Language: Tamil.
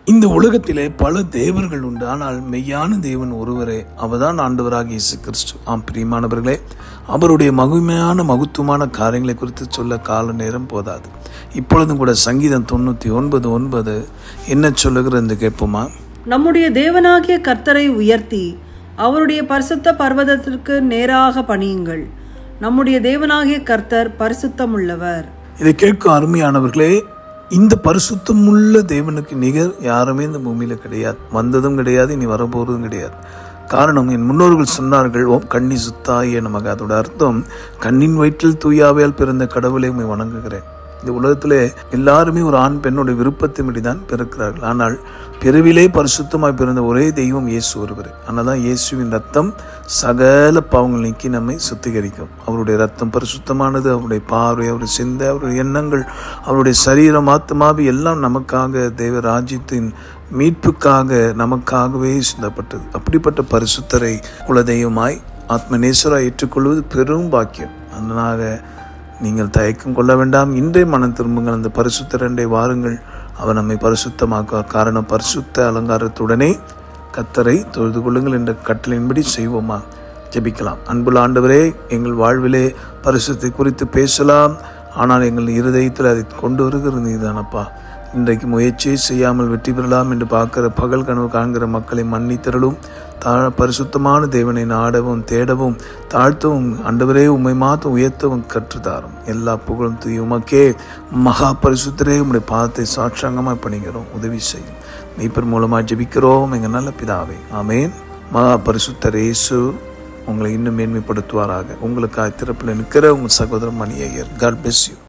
இந்த உலகத்திலே பல தேவர்கள் உண்டு, ஆனால் மெய்யான தேவன் ஒருவரே, அவர்தான் ஆண்டவராகிய இயேசு கிறிஸ்து. ஆம் பிரியமானவர்களே, அவருடைய மகிமையான மகத்துவமான காரியங்களை குறித்து சொல்ல கால நேரம் போதாது. இப்பொழுதும் கூட சங்கீதம் 99:9 என்ன சொல்லுகிறது என்று கேட்போமா? நம்முடைய தேவனாகிய கர்த்தரை உயர்த்தி அவருடைய பரிசுத்த பர்வதத்திற்கு நேராக பணியுங்கள். நம்முடைய தேவனாகிய கர்த்தர் பரிசுத்தமுள்ளவர். இதை கேட்கும் அருமையானவர்களே, இந்த பரிசுத்தமுள்ள தேவனுக்கு நிகர் யாருமே இந்த பூமியில கிடையாது, வந்ததும் கிடையாது, இனி வரப்போறதும் கிடையாது. காரணம், என் முன்னோர்கள் சொன்னார்கள், ஓம் கண்ணி சுத்தாயே நமக்கு. அதோட அர்த்தம், கண்ணின் வயிற்றில் தூயாவையால் பிறந்த கடவுளை உம்மை வணங்குகிறேன். இந்த உலகத்திலே எல்லாருமே ஒரு ஆண் பெண்ணுடைய விருப்பத்தின்படிதான் பிறக்கிறார்கள். ஆனால் பிறவிலே பரிசுத்தமாய் பிறந்த ஒரே தெய்வம் இயேசு ஒருவர். ஆனால் தான் இயேசுவின் ரத்தம் சகல பாவங்கள் நீக்கி நம்மை சுத்திகரிக்கும். அவருடைய ரத்தம் பரிசுத்தமானது. அவருடைய பார்வை, அவருடைய சிந்தை, அவருடைய எண்ணங்கள், அவருடைய சரீரம், ஆத்மாவி எல்லாம் நமக்காக, தேவ ராஜ்யத்தின் மீட்புக்காக நமக்காகவே சிந்தப்பட்டது. அப்படிப்பட்ட பரிசுத்தரை குலதெய்வமாய் ஆத்மநேசராய் ஏற்றுக்கொள்வது பெரும் பாக்கியம். அதனால நீங்கள் தயக்கம் கொள்ள வேண்டாம். இன்றே மனம் திரும்புங்கள், அந்த பரிசுத்தரண்டை வாருங்கள். அவர் நம்மை பரிசுத்தமாக்குவார். காரணம், பரிசுத்த அலங்காரத்துடனே கர்த்தரை தொழுது கொள்ளுங்கள் என்ற கட்டளையின்படி செய்வோமா? ஜெபிக்கலாம். அன்புள்ள ஆண்டவரே, எங்கள் வாழ்விலே பரிசுத்தை குறித்து பேசலாம், ஆனால் எங்கள் இருதயத்தில் அதை கொண்டு வருகிறது நீதானப்பா. இன்றைக்கு முயற்சியை செய்யாமல் வெற்றி பெறலாம் என்று பார்க்கிற, பகல் கனவு காண்கிற மக்களை மன்னித்தரலும், பரிசுத்தமான தேவனை நாடவும் தேடவும் தாழ்த்தவும் ஆண்டவரே உம்மை மாற்ற உயர்த்தவும் கற்றுத்தாரும். எல்லா புகழும் தூய் உமக்கே. மகா பரிசுத்தரே, உம்முடைய பாதத்தை சாட்சாங்கமாய் பணிகிறோம், உதவி செய்யும். மீட்பர் மூலமாக ஜெபிக்கிறோம் எங்கள் நல்ல பிதாவே, ஆமேன். மகா பரிசுத்தர் இயேசு உங்களை இன்னும் மேன்மைப்படுத்துவாராக. உங்களுக்காக திறப்பில் நிற்கிற உங்கள் சகோதரன் Mani Iyer. God bless you.